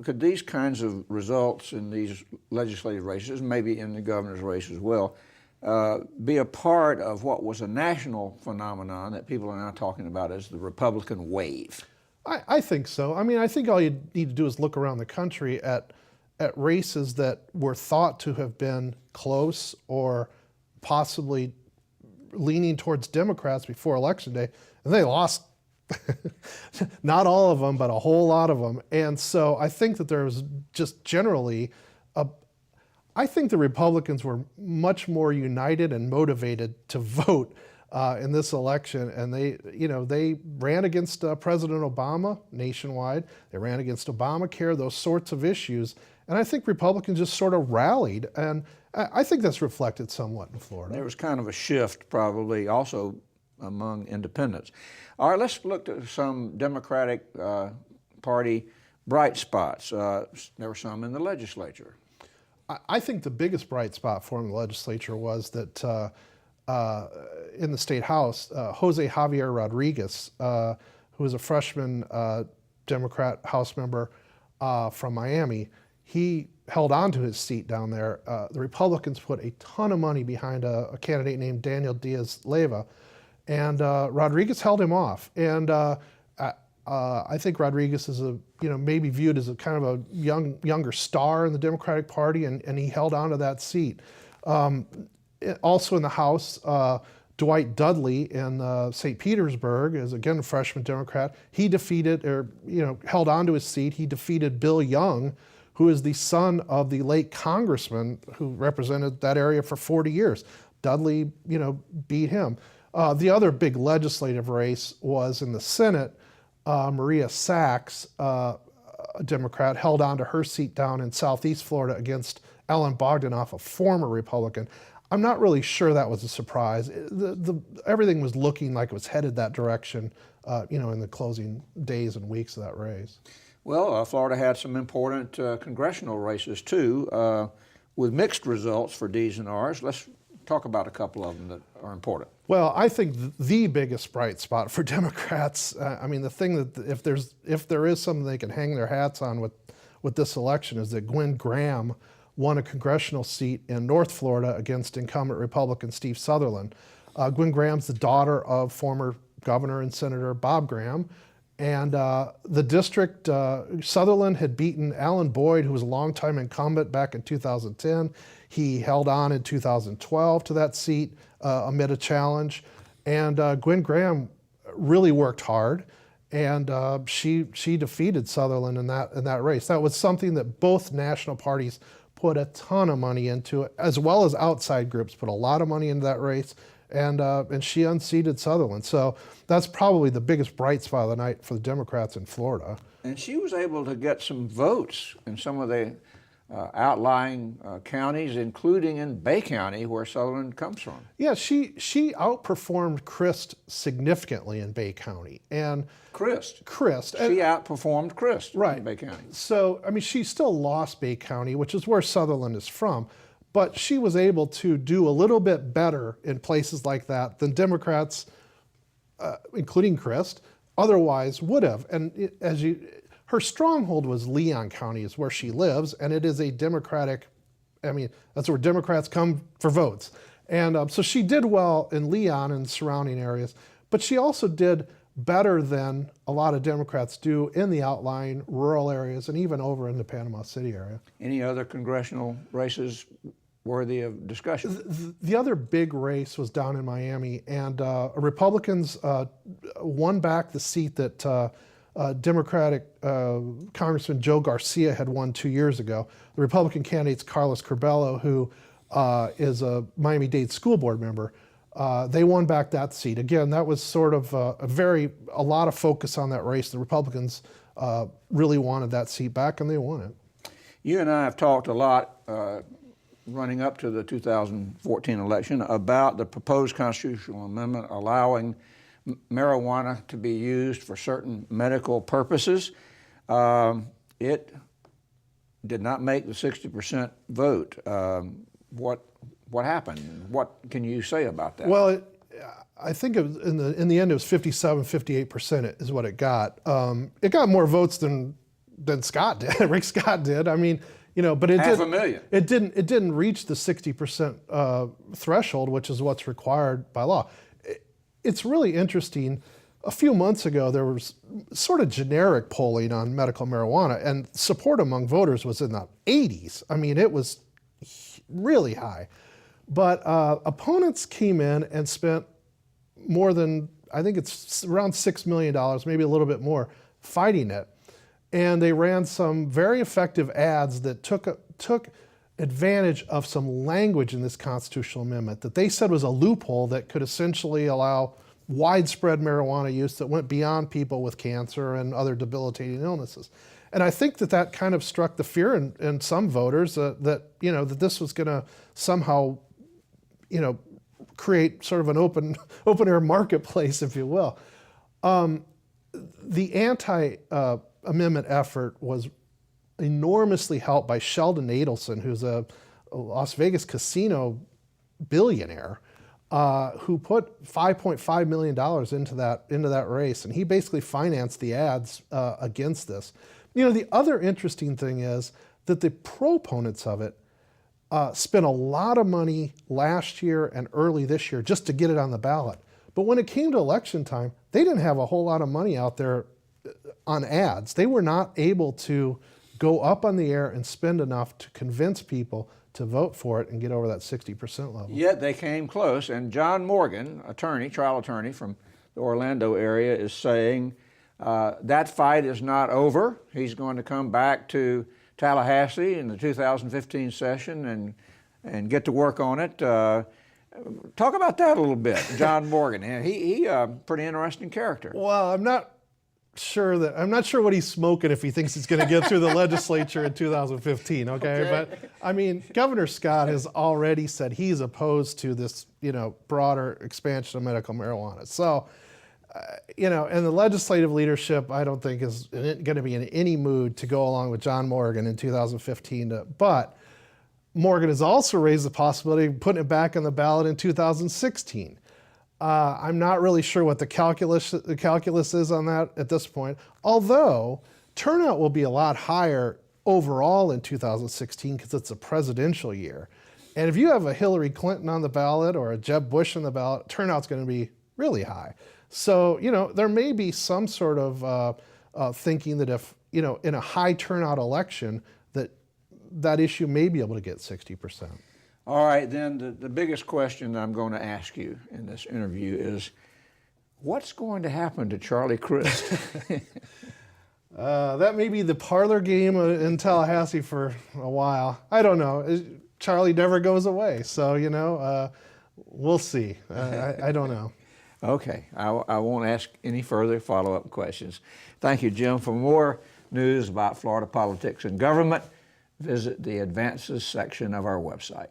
could these kinds of results in these legislative races, maybe in the governor's race as well, be a part of what was a national phenomenon that people are now talking about as the Republican wave? I think so. I mean, I think all you need to do is look around the country at races that were thought to have been close or possibly leaning towards Democrats before Election Day, and they lost not all of them, but a whole lot of them. And so I think that there was just generally I think the Republicans were much more united and motivated to vote in this election, and they ran against President Obama nationwide. They ran against Obamacare, those sorts of issues, and I think Republicans just sort of rallied, and I think that's reflected somewhat in Florida. There was kind of a shift probably also among independents. All right, let's look at some Democratic Party bright spots. There were some in the legislature. I think the biggest bright spot for him in the legislature was that in the state house, Jose Javier Rodriguez, who was a freshman Democrat House member from Miami, he held on to his seat down there. The Republicans put a ton of money behind a candidate named Daniel Diaz-Leyva, and Rodriguez held him off. And I think Rodriguez is maybe viewed as a kind of a younger star in the Democratic Party, and he held on to that seat. Also in the House, Dwight Dudley in St. Petersburg is again a freshman Democrat. He held on to his seat. He defeated Bill Young, who is the son of the late congressman who represented that area for 40 years. Dudley, beat him. The other big legislative race was in the Senate. Maria Sachs, a Democrat, held on to her seat down in Southeast Florida against Ellen Bogdanoff, a former Republican. I'm not really sure that was a surprise. Everything was looking like it was headed that direction, in the closing days and weeks of that race. Well, Florida had some important congressional races too, with mixed results for D's and R's. Let's talk about a couple of them that are important. Well, I think the biggest bright spot for Democrats, the thing that if there is something they can hang their hats on with this election is that Gwen Graham won a congressional seat in North Florida against incumbent Republican Steve Sutherland. Gwen Graham's the daughter of former Governor and Senator Bob Graham. And the district, Sutherland had beaten Alan Boyd, who was a longtime incumbent back in 2010. He held on in 2012 to that seat amid a challenge. And Gwen Graham really worked hard, and she defeated Sutherland in that race. That was something that both national parties put a ton of money into, as well as outside groups put a lot of money into that race. And she unseated Sutherland. So that's probably the biggest bright spot of the night for the Democrats in Florida. And she was able to get some votes in some of the outlying counties, including in Bay County, where Sutherland comes from. Yeah, she outperformed Christ significantly in Bay County. And Christ. She outperformed Christ in Bay County. So, she still lost Bay County, which is where Sutherland is from. But she was able to do a little bit better in places like that than Democrats, including Christ, otherwise would have. And her stronghold was Leon County, is where she lives, and it is a Democratic. That's where Democrats come for votes. And so she did well in Leon and surrounding areas, but she also did better than a lot of Democrats do in the outlying rural areas and even over in the Panama City area. Any other congressional races worthy of discussion? The other big race was down in Miami, and Republicans won back the seat that Democratic Congressman Joe Garcia had won 2 years ago. The Republican candidate's Carlos Curbelo, who is a Miami-Dade school board member. They won back that seat. Again, that was sort of a lot of focus on that race. The Republicans really wanted that seat back, and they won it. You and I have talked a lot running up to the 2014 election about the proposed constitutional amendment allowing marijuana to be used for certain medical purposes. It did not make the 60% vote. What happened? What can you say about that? Well, I think in the end it was 57, 58% is what it got. It got more votes than than Scott did. Rick Scott did. I mean, but it Half a million. It didn't reach the 60% threshold, which is what's required by law. It's really interesting. A few months ago, there was sort of generic polling on medical marijuana, and support among voters was in the 80s. I mean, it was really high. But opponents came in and spent more than, I think it's around $6 million, maybe a little bit more, fighting it. And they ran some very effective ads that took advantage of some language in this constitutional amendment that they said was a loophole that could essentially allow widespread marijuana use that went beyond people with cancer and other debilitating illnesses. And I think that kind of struck the fear in some voters that this was going to somehow, create sort of an open air marketplace, if you will. The anti-amendment effort was enormously helped by Sheldon Adelson, who's a Las Vegas casino billionaire, who put $5.5 million into that race, and he basically financed the ads against this. The other interesting thing is that the proponents of it spent a lot of money last year and early this year just to get it on the ballot. But when it came to election time, they didn't have a whole lot of money out there on ads. They were not able to go up on the air and spend enough to convince people to vote for it and get over that 60% level. Yet they came close, and John Morgan, trial attorney from the Orlando area, is saying that fight is not over. He's going to come back to Tallahassee in the 2015 session and get to work on it. Talk about that a little bit, John Morgan. He pretty interesting character. Well, I'm not sure what he's smoking if he thinks he's going to get through the legislature in 2015. Okay, but I mean, Governor Scott has already said he's opposed to this, broader expansion of medical marijuana. So, and the legislative leadership, I don't think is going to be in any mood to go along with John Morgan in 2015. But Morgan has also raised the possibility of putting it back on the ballot in 2016. I'm not really sure what the calculus is on that at this point, although turnout will be a lot higher overall in 2016 because it's a presidential year. And if you have a Hillary Clinton on the ballot or a Jeb Bush on the ballot, turnout's going to be really high. So, there may be some sort of thinking that if, in a high turnout election, that issue may be able to get 60%. All right, then the biggest question that I'm going to ask you in this interview is, what's going to happen to Charlie Crist? That may be the parlor game in Tallahassee for a while. I don't know. Charlie never goes away, so, we'll see. I don't know. Okay, I won't ask any further follow-up questions. Thank you, Jim. For more news about Florida politics and government, visit the Advances section of our website.